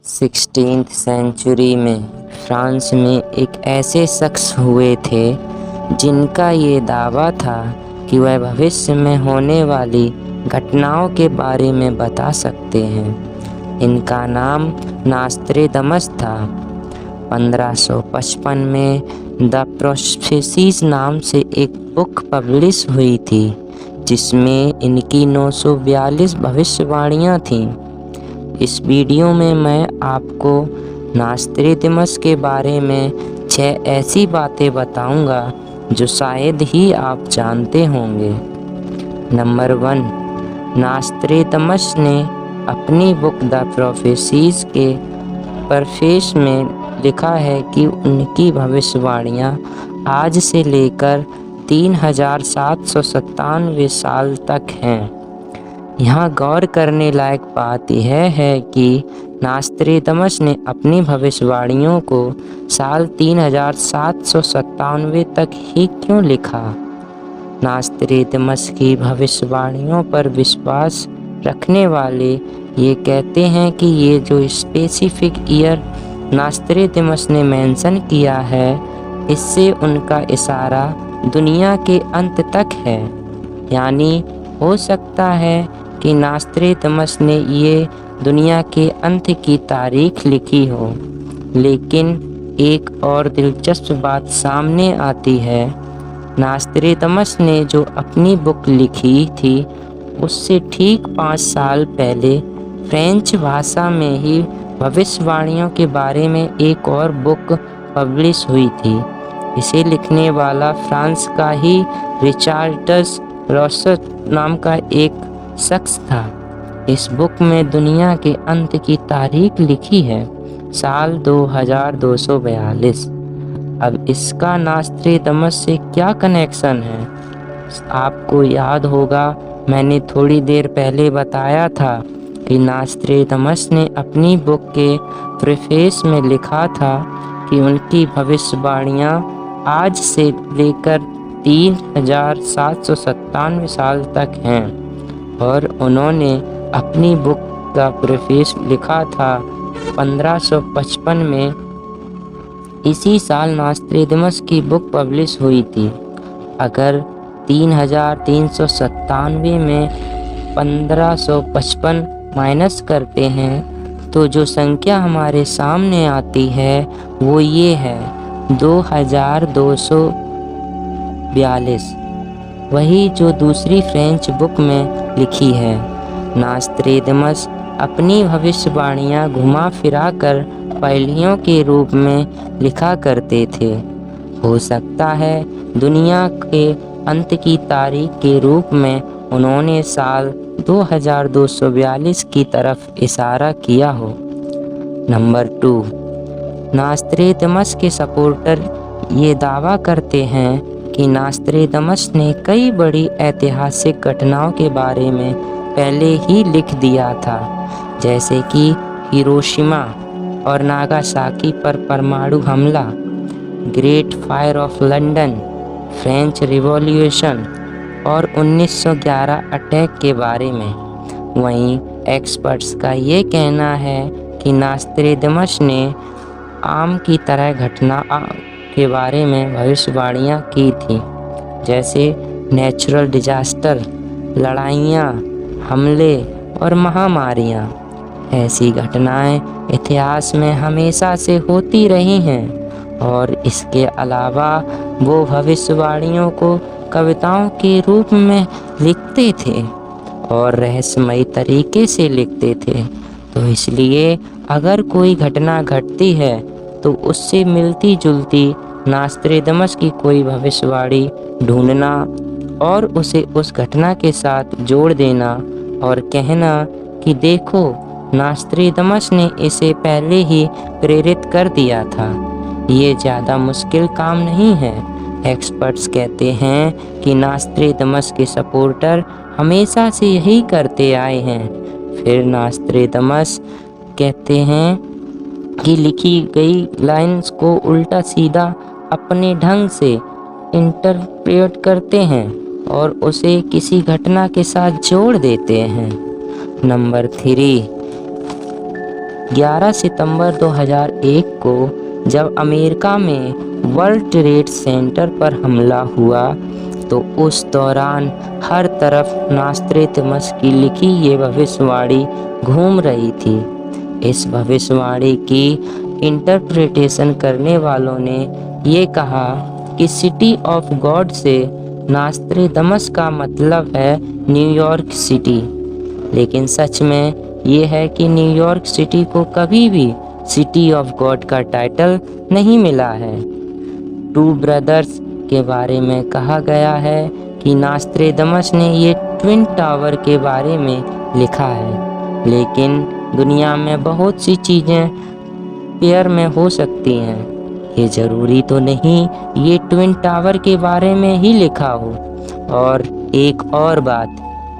16th century में France में एक ऐसे शख्स हुए थे जिनका ये दावा था कि वह भविष्य में होने वाली घटनाओं के बारे में बता सकते हैं। इनका नाम नास्त्रेदमस था। 1555 में द प्रोफेसीज नाम से एक बुक पब्लिश हुई थी जिसमें इनकी 942 भविष्यवाणियाँ थीं। इस वीडियो में मैं आपको नास्त्रेदमस के बारे में 6 ऐसी बातें बताऊंगा जो शायद ही आप जानते होंगे। नंबर 1, नास्त्रेदमस ने अपनी बुक द प्रोफेसीज के प्रीफेस में लिखा है कि उनकी भविष्यवाणियाँ आज से लेकर 3797 साल तक हैं। यहाँ गौर करने लायक बात यह है कि नास्त्रेदमस ने अपनी भविष्यवाणियों को साल 3797 तक ही क्यों लिखा? नास्त्रेदमस की भविष्यवाणियों पर विश्वास रखने वाले ये कहते हैं कि ये जो स्पेसिफिक ईयर नास्त्रेदमस ने मेंशन किया है, इससे उनका इशारा दुनिया के अंत तक है। यानी हो सकता है कि नास्त्रेदमस ने ये दुनिया के अंत की तारीख लिखी हो। लेकिन एक और दिलचस्प बात सामने आती है। नास्त्रेदमस ने जो अपनी बुक लिखी थी उससे ठीक 5 साल पहले फ्रेंच भाषा में ही भविष्यवाणियों के बारे में एक और बुक पब्लिश हुई थी। इसे लिखने वाला फ्रांस का ही रिचार्डस रॉसट नाम का एक शख्स था। इस बुक में दुनिया के अंत की तारीख लिखी है, साल 2242। अब इसका नास्त्रेदमस से क्या कनेक्शन है? आपको याद होगा मैंने थोड़ी देर पहले बताया था कि नास्त्रेदमस ने अपनी बुक के प्रीफेस में लिखा था कि उनकी भविष्यवाणियाँ आज से लेकर 3797 साल तक हैं और उन्होंने अपनी बुक का प्रीफेस लिखा था 1555 में। इसी साल नास्त्रेदमस की बुक पब्लिश हुई थी। अगर 3397 में 1555 माइनस करते हैं तो जो संख्या हमारे सामने आती है वो ये है 2242, वही जो दूसरी फ्रेंच बुक में लिखी है। नास्त्रेदमस अपनी भविष्यवाणियाँ घुमा फिरा कर पहेलियों के रूप में लिखा करते थे। हो सकता है दुनिया के अंत की तारीख के रूप में उन्होंने साल 2242 की तरफ इशारा किया हो। नंबर 2, नास्त्रेदमस के सपोर्टर ये दावा करते हैं कि नास्त्रेदमस ने कई बड़ी ऐतिहासिक घटनाओं के बारे में पहले ही लिख दिया था, जैसे कि हिरोशिमा और नागासाकी पर परमाणु हमला, great fire of London, French revolution और 1911 अटैक के बारे में। वहीं एक्सपर्ट्स का ये कहना है कि नास्त्रेदमस ने आम की तरह घटना के बारे में भविष्यवाणियाँ की थी, जैसे नेचुरल डिजास्टर, लड़ाइयाँ, हमले और महामारियाँ। ऐसी घटनाएं इतिहास में हमेशा से होती रही हैं और इसके अलावा वो भविष्यवाणियों को कविताओं के रूप में लिखते थे और रहस्यमयी तरीके से लिखते थे। तो इसलिए अगर कोई घटना घटती है तो उससे मिलती जुलती नास्त्रेदमस की कोई भविष्यवाणी ढूंढना और उसे उस घटना के साथ जोड़ देना और कहना कि देखो नास्त्रेदमस ने इसे पहले ही प्रेरित कर दिया था, ये ज़्यादा मुश्किल काम नहीं है। एक्सपर्ट्स कहते हैं कि नास्त्रेदमस के सपोर्टर हमेशा से यही करते आए हैं। फिर नास्त्रेदमस कहते हैं कि लिखी गई लाइन्स को उल्टा सीधा अपने ढंग से इंटरप्रेट करते हैं और उसे किसी घटना के साथ जोड़ देते हैं। नंबर 3, 11 सितंबर 2001 को जब अमेरिका में वर्ल्ड ट्रेड सेंटर पर हमला हुआ तो उस दौरान हर तरफ नास्त्रेदमस की लिखी ये भविष्यवाणी घूम रही थी। इस भविष्यवाणी की इंटरप्रिटेशन करने वालों ने ये कहा कि सिटी ऑफ गॉड से नास्त्रेदमस का मतलब है न्यूयॉर्क सिटी, लेकिन सच में ये है कि न्यूयॉर्क सिटी को कभी भी सिटी ऑफ गॉड का टाइटल नहीं मिला है। टू ब्रदर्स के बारे में कहा गया है कि नास्त्रेदमस ने ये ट्विन टावर के बारे में लिखा है, लेकिन दुनिया में बहुत सी चीज़ें पेयर में हो सकती हैं। ये ज़रूरी तो नहीं ये ट्विन टावर के बारे में ही लिखा हो। और एक और बात,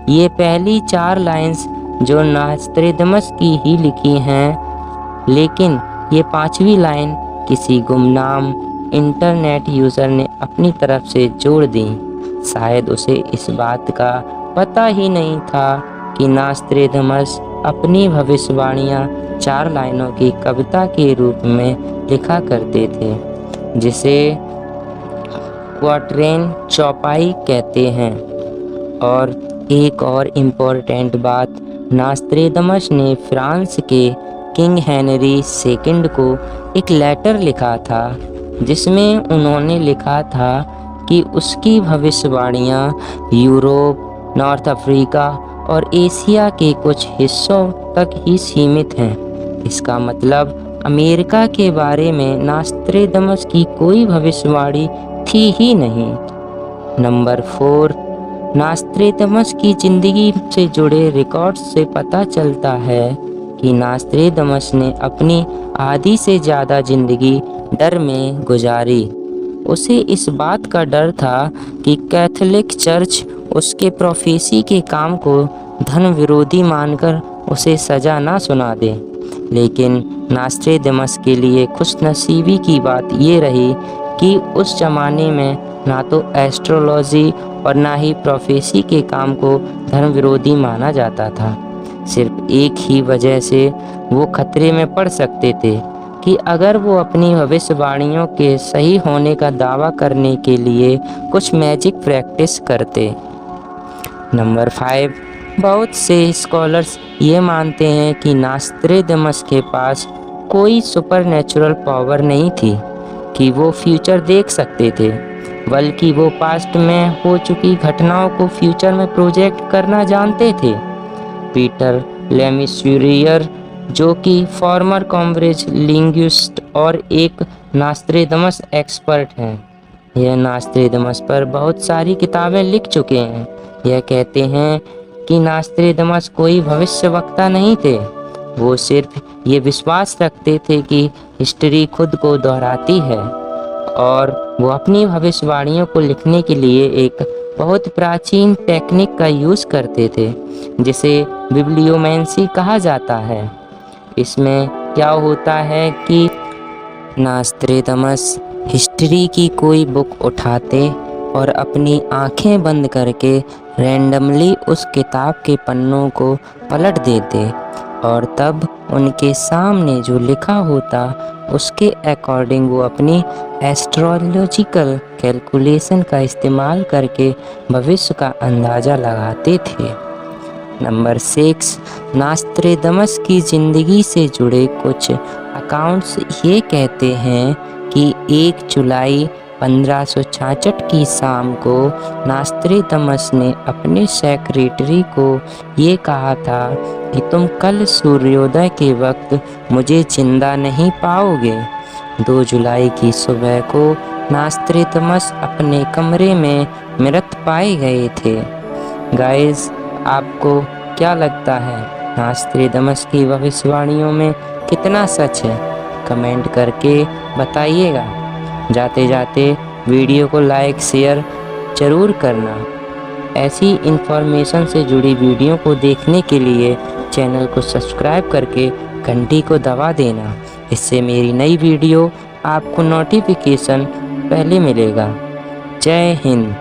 ये पहली 4 लाइंस जो नास्त्रेदमस की ही लिखी हैं, लेकिन ये 5वीं लाइन किसी गुमनाम इंटरनेट यूज़र ने अपनी तरफ से जोड़ दी। शायद उसे इस बात का पता ही नहीं था कि नास्त्रेदमस अपनी भविष्यवाणियाँ 4 लाइनों की कविता के रूप में लिखा करते थे, जिसे क्वार्टेन चौपाई कहते हैं। और एक और इम्पोर्टेंट बात, नास्त्रेदमस ने फ्रांस के किंग हेनरी II को एक लेटर लिखा था, जिसमें उन्होंने लिखा था कि उसकी भविष्यवाणियाँ यूरोप, नॉर्थ अफ्रीका और एशिया के कुछ हिस्सों तक ही सीमित हैं। इसका मतलब अमेरिका के बारे में नास्त्रेदमस की कोई भविष्यवाणी थी ही नहीं। नंबर 4, नास्त्रेदमस की ज़िंदगी से जुड़े रिकॉर्ड्स से पता चलता है कि नास्त्रेदमस ने अपनी आधी से ज़्यादा ज़िंदगी डर में गुजारी। उसे इस बात का डर था कि कैथोलिक चर्च उसके प्रोफेसी के काम को धन विरोधी मानकर उसे सज़ा ना सुना दे। लेकिन नास्त्रेदमस के लिए खुशनसीबी की बात ये रही कि उस ज़माने में ना तो एस्ट्रोलॉजी और ना ही प्रोफेसी के काम को धर्म विरोधी माना जाता था। सिर्फ एक ही वजह से वो खतरे में पड़ सकते थे कि अगर वो अपनी भविष्यवाणियों के सही होने का दावा करने के लिए कुछ मैजिक प्रैक्टिस करते। नंबर 5, बहुत से स्कॉलर्स ये मानते हैं कि नास्त्रेदमस के पास कोई सुपरनैचुरल पावर नहीं थी कि वो फ्यूचर देख सकते थे, बल्कि वो पास्ट में हो चुकी घटनाओं को फ्यूचर में प्रोजेक्ट करना जानते थे। पीटर लेमिस्यूरियर, जो कि फॉर्मर कैम्ब्रिज लिंग्विस्ट और एक नास्त्रेदमस एक्सपर्ट हैं, यह नास्त्रेदमस पर बहुत सारी किताबें लिख चुके हैं। यह कहते हैं कि नास्त्रेदमस कोई भविष्यवक्ता नहीं थे, वो सिर्फ ये विश्वास रखते थे कि हिस्ट्री खुद को दोहराती है, और वो अपनी भविष्यवाणियों को लिखने के लिए एक बहुत प्राचीन टेक्निक का यूज़ करते थे, जिसे बिब्लियोमेंसी कहा जाता है। इसमें क्या होता है कि नास्त्रेदमस हिस्ट्री की कोई बुक उठाते और अपनी आंखें बंद करके रैंडमली उस किताब के पन्नों को पलट देते, और तब उनके सामने जो लिखा होता उसके अकॉर्डिंग वो अपनी एस्ट्रोलॉजिकल कैलकुलेशन का इस्तेमाल करके भविष्य का अंदाज़ा लगाते थे। नंबर 6, नास्त्रेदमस की ज़िंदगी से जुड़े कुछ अकाउंट्स ये कहते हैं कि 1 जुलाई 1566 की शाम को नास्त्रेदमस ने अपने सेक्रेटरी को ये कहा था कि तुम कल सूर्योदय के वक्त मुझे जिंदा नहीं पाओगे। 2 जुलाई की सुबह को नास्त्रेदमस अपने कमरे में मृत पाए गए थे। गाइस, आपको क्या लगता है नास्त्रेदमस की भविष्यवाणियों में कितना सच है? कमेंट करके बताइएगा। जाते जाते वीडियो को लाइक शेयर ज़रूर करना। ऐसी इन्फॉर्मेशन से जुड़ी वीडियो को देखने के लिए चैनल को सब्सक्राइब करके घंटी को दबा देना। इससे मेरी नई वीडियो आपको नोटिफिकेशन पहले मिलेगा। जय हिंद।